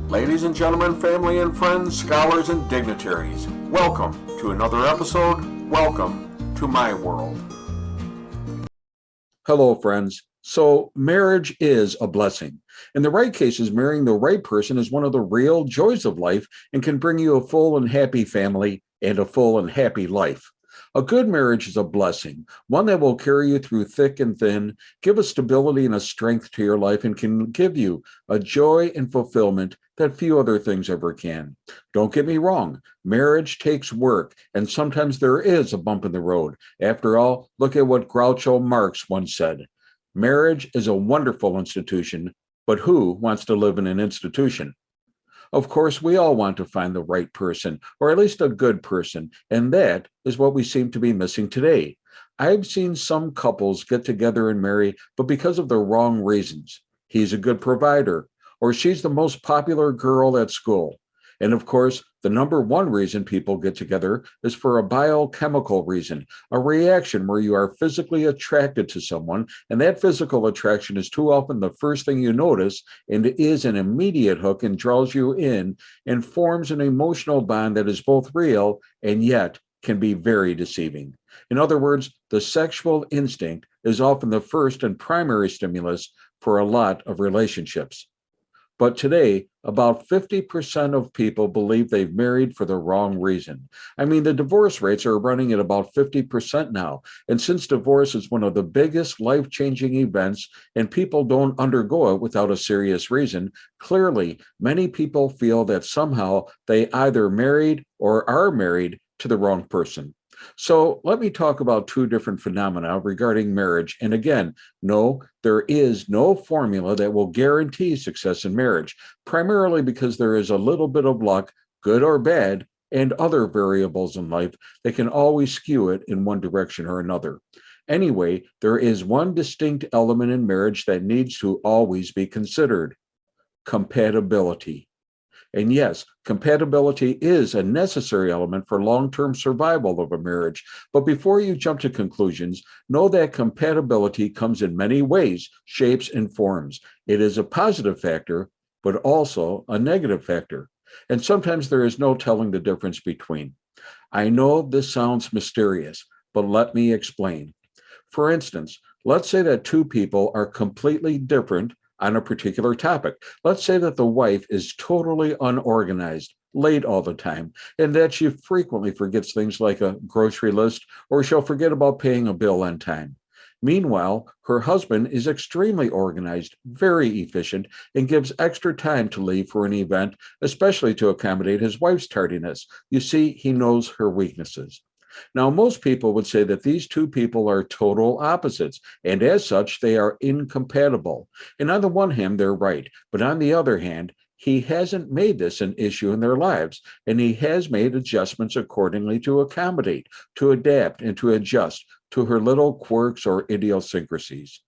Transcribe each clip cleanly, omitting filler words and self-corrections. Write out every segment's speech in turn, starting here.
Ladies and gentlemen, family and friends, scholars and dignitaries, welcome to another episode. Welcome to my world. Hello, friends. So, marriage is a blessing. In the right cases, marrying the right person is one of the real joys of life and can bring you a full and happy family and a full and happy life. A good marriage is a blessing, one that will carry you through thick and thin, give a stability and a strength to your life, and can give you a joy and fulfillment that few other things ever can. Don't get me wrong, marriage takes work, and sometimes there is a bump in the road. After all, look at what Groucho Marx once said. Marriage is a wonderful institution, but who wants to live in an institution? Of course, we all want to find the right person, or at least a good person, and that is what we seem to be missing today. I've seen some couples get together and marry, but because of the wrong reasons. He's a good provider, or she's the most popular girl at school. And of course, the number one reason people get together is for a biochemical reason, a reaction where you are physically attracted to someone, and that physical attraction is too often the first thing you notice and is an immediate hook and draws you in and forms an emotional bond that is both real and yet can be very deceiving. In other words, the sexual instinct is often the first and primary stimulus for a lot of relationships. But today, about 50% of people believe they've married for the wrong reason. I mean, the divorce rates are running at about 50% now. And since divorce is one of the biggest life changing events and people don't undergo it without a serious reason, clearly many people feel that somehow they either married or are married to the wrong person. So let me talk about two different phenomena regarding marriage. And again, no, there is no formula that will guarantee success in marriage, primarily because there is a little bit of luck, good or bad, and other variables in life that can always skew it in one direction or another. Anyway, there is one distinct element in marriage that needs to always be considered: compatibility. And yes, compatibility is a necessary element for long-term survival of a marriage. But before you jump to conclusions, know that compatibility comes in many ways, shapes, and forms. It is a positive factor, but also a negative factor. And sometimes there is no telling the difference between. I know this sounds mysterious, but let me explain. For instance, let's say that two people are completely different on a particular topic. Let's say that the wife is totally unorganized, late all the time, and that she frequently forgets things like a grocery list, or she'll forget about paying a bill on time. Meanwhile, her husband is extremely organized, very efficient, and gives extra time to leave for an event, especially to accommodate his wife's tardiness. You see, he knows her weaknesses. Now, most people would say that these two people are total opposites, and as such, they are incompatible. And on the one hand, they're right. But on the other hand, he hasn't made this an issue in their lives, and he has made adjustments accordingly to accommodate, to adapt, and to adjust to her little quirks or idiosyncrasies.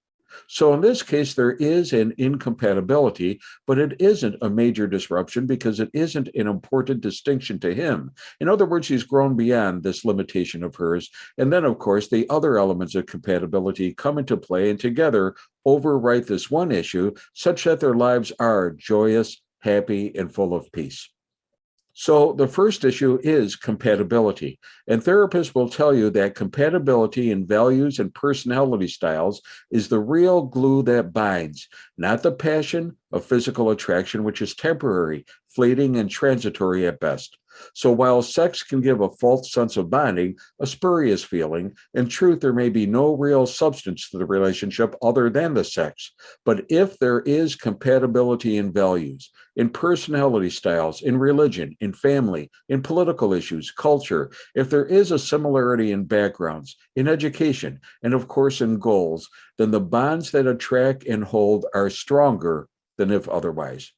So in this case, there is an incompatibility, but it isn't a major disruption because it isn't an important distinction to him. In other words, he's grown beyond this limitation of hers. And then, of course, the other elements of compatibility come into play and together overwrite this one issue such that their lives are joyous, happy, and full of peace. So the first issue is compatibility. And therapists will tell you that compatibility in values and personality styles is the real glue that binds, not the passion of physical attraction, which is temporary, fleeting, and transitory at best. So while sex can give a false sense of bonding, a spurious feeling, in truth, there may be no real substance to the relationship other than the sex. But if there is compatibility in values, in personality styles, in religion, in family, in political issues, culture, if there is a similarity in backgrounds, in education, and of course in goals, then the bonds that attract and hold are stronger than if otherwise.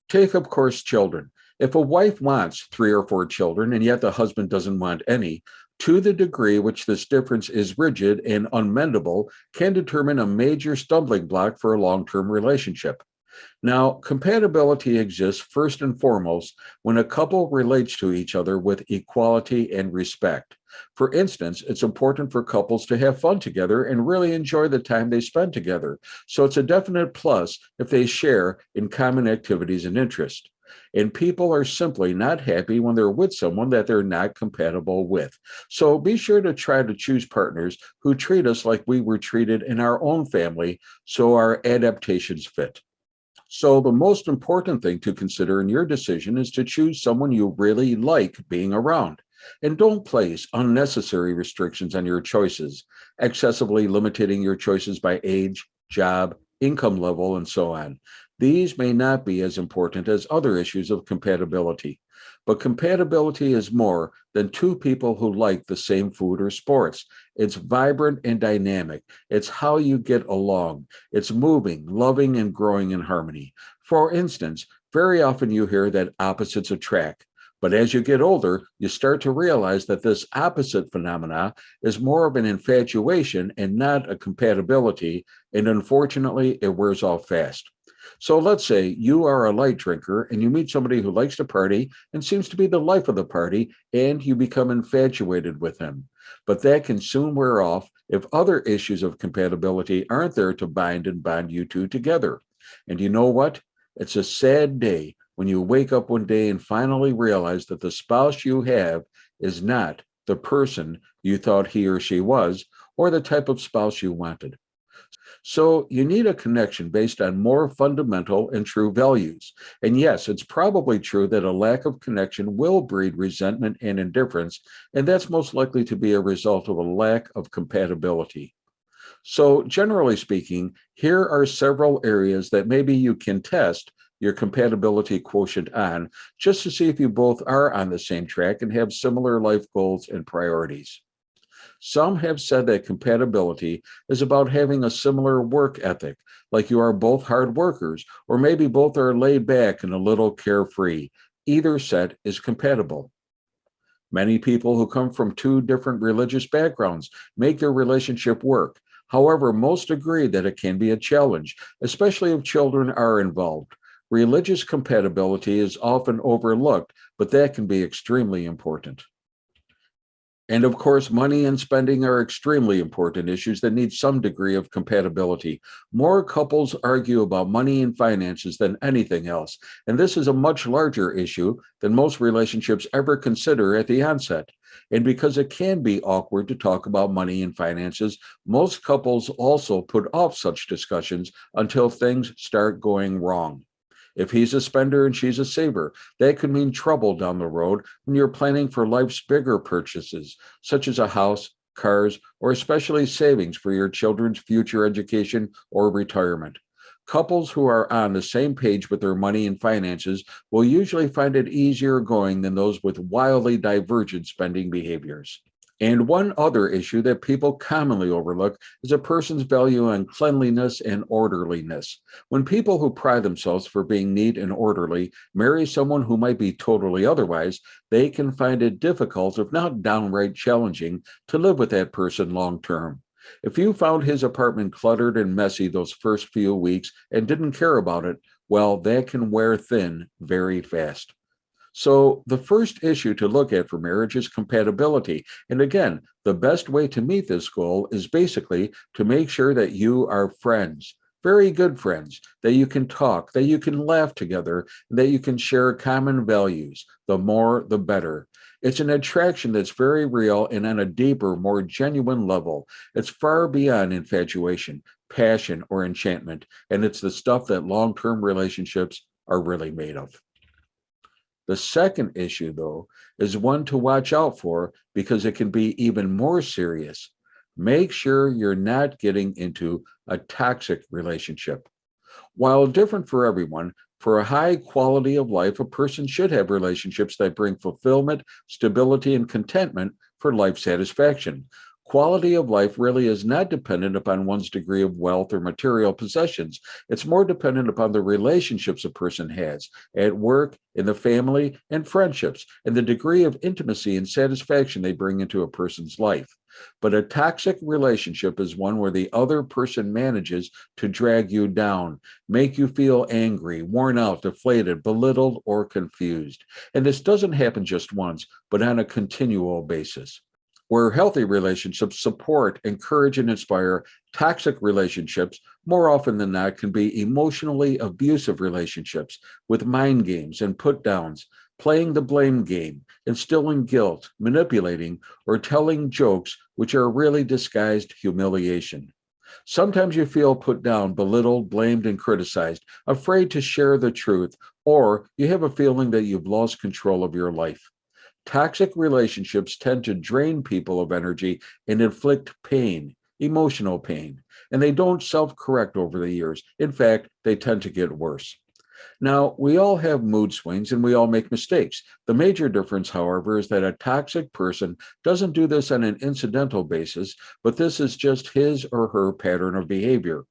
Take, of course, children. If a wife wants 3 or 4 children and yet the husband doesn't want any, to the degree which this difference is rigid and unmendable, can determine a major stumbling block for a long term relationship. Now, compatibility exists first and foremost when a couple relates to each other with equality and respect. For instance, it's important for couples to have fun together and really enjoy the time they spend together. So it's a definite plus if they share in common activities and interests. And people are simply not happy when they're with someone that they're not compatible with. So be sure to try to choose partners who treat us like we were treated in our own family so our adaptations fit. So, the most important thing to consider in your decision is to choose someone you really like being around. And don't place unnecessary restrictions on your choices, excessively limiting your choices by age, job, income level, and so on. These may not be as important as other issues of compatibility. But compatibility is more than two people who like the same food or sports. It's vibrant and dynamic. It's how you get along. It's moving, loving, and growing in harmony. For instance, very often you hear that opposites attract. But as you get older, you start to realize that this opposite phenomena is more of an infatuation and not a compatibility. And unfortunately, it wears off fast. So let's say you are a light drinker and you meet somebody who likes to party and seems to be the life of the party, and you become infatuated with him. But that can soon wear off if other issues of compatibility aren't there to bind and bond you two together. And you know what? It's a sad day when you wake up one day and finally realize that the spouse you have is not the person you thought he or she was, or the type of spouse you wanted. So you need a connection based on more fundamental and true values. And yes, it's probably true that a lack of connection will breed resentment and indifference, and that's most likely to be a result of a lack of compatibility. So, generally speaking, here are several areas that maybe you can test your compatibility quotient on just to see if you both are on the same track and have similar life goals and priorities. Some have said that compatibility is about having a similar work ethic, like you are both hard workers, or maybe both are laid back and a little carefree. Either set is compatible. Many people who come from two different religious backgrounds make their relationship work. However, most agree that it can be a challenge, especially if children are involved. Religious compatibility is often overlooked, but that can be extremely important. And of course, money and spending are extremely important issues that need some degree of compatibility. More couples argue about money and finances than anything else. And this is a much larger issue than most relationships ever consider at the onset. And because it can be awkward to talk about money and finances, most couples also put off such discussions until things start going wrong. If he's a spender and she's a saver, that could mean trouble down the road when you're planning for life's bigger purchases, such as a house, cars, or especially savings for your children's future education or retirement. Couples who are on the same page with their money and finances will usually find it easier going than those with wildly divergent spending behaviors. And one other issue that people commonly overlook is a person's value on cleanliness and orderliness. When people who pride themselves for being neat and orderly marry someone who might be totally otherwise, they can find it difficult, if not downright challenging, to live with that person long term. If you found his apartment cluttered and messy those first few weeks and didn't care about it, well, that can wear thin very fast. So, the first issue to look at for marriage is compatibility. And again, the best way to meet this goal is basically to make sure that you are friends, very good friends, that you can talk, that you can laugh together, that you can share common values. The more, the better. It's an attraction that's very real and on a deeper, more genuine level. It's far beyond infatuation, passion, or enchantment. And it's the stuff that long term relationships are really made of. The second issue, though, is one to watch out for because it can be even more serious. Make sure you're not getting into a toxic relationship. While different for everyone, for a high quality of life, a person should have relationships that bring fulfillment, stability, and contentment for life satisfaction. Quality of life really is not dependent upon one's degree of wealth or material possessions. It's more dependent upon the relationships a person has at work, in the family, and friendships, and the degree of intimacy and satisfaction they bring into a person's life. But a toxic relationship is one where the other person manages to drag you down, make you feel angry, worn out, deflated, belittled, or confused. And this doesn't happen just once, but on a continual basis. Where healthy relationships support, encourage, and inspire, toxic relationships, more often than not, can be emotionally abusive relationships with mind games and put downs, playing the blame game, instilling guilt, manipulating, or telling jokes which are really disguised humiliation. Sometimes you feel put down, belittled, blamed, and criticized, afraid to share the truth, or you have a feeling that you've lost control of your life. Toxic relationships tend to drain people of energy and inflict pain, emotional pain, and they don't self correct over the years. In fact, they tend to get worse. Now, we all have mood swings and we all make mistakes. The major difference, however, is that a toxic person doesn't do this on an incidental basis, but this is just his or her pattern of behavior.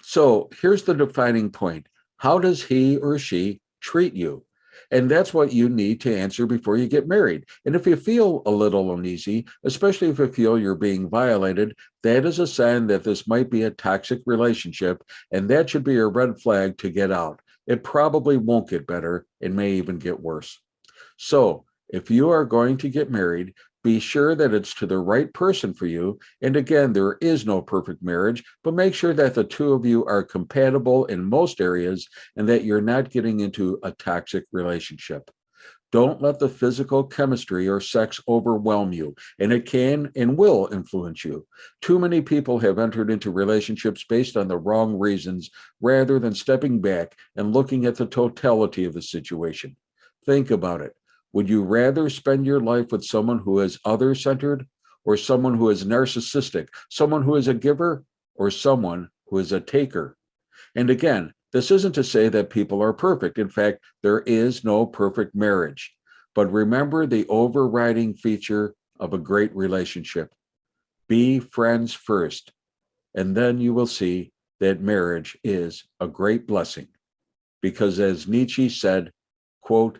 So here's the defining point. How does he or she treat you? And that's what you need to answer before you get married. And if you feel a little uneasy, especially if you feel you're being violated, that is a sign that this might be a toxic relationship, and that should be a red flag to get out. It probably won't get better and may even get worse. So, if you are going to get married, be sure that it's to the right person for you. And again, there is no perfect marriage, but make sure that the two of you are compatible in most areas and that you're not getting into a toxic relationship. Don't let the physical chemistry or sex overwhelm you, and it can and will influence you. Too many people have entered into relationships based on the wrong reasons rather than stepping back and looking at the totality of the situation. Think about it. Would you rather spend your life with someone who is other centered, or someone who is narcissistic, someone who is a giver, or someone who is a taker? And again, this isn't to say that people are perfect. In fact, there is no perfect marriage. But remember the overriding feature of a great relationship: be friends first, and then you will see that marriage is a great blessing. Because as Nietzsche said, quote,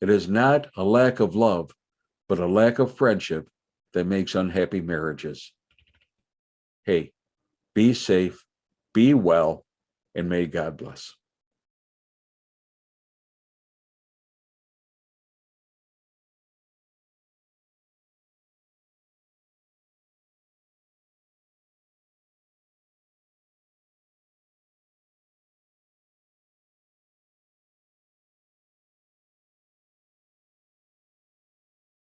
it is not a lack of love, but a lack of friendship that makes unhappy marriages. Hey, be safe, be well, and may God bless.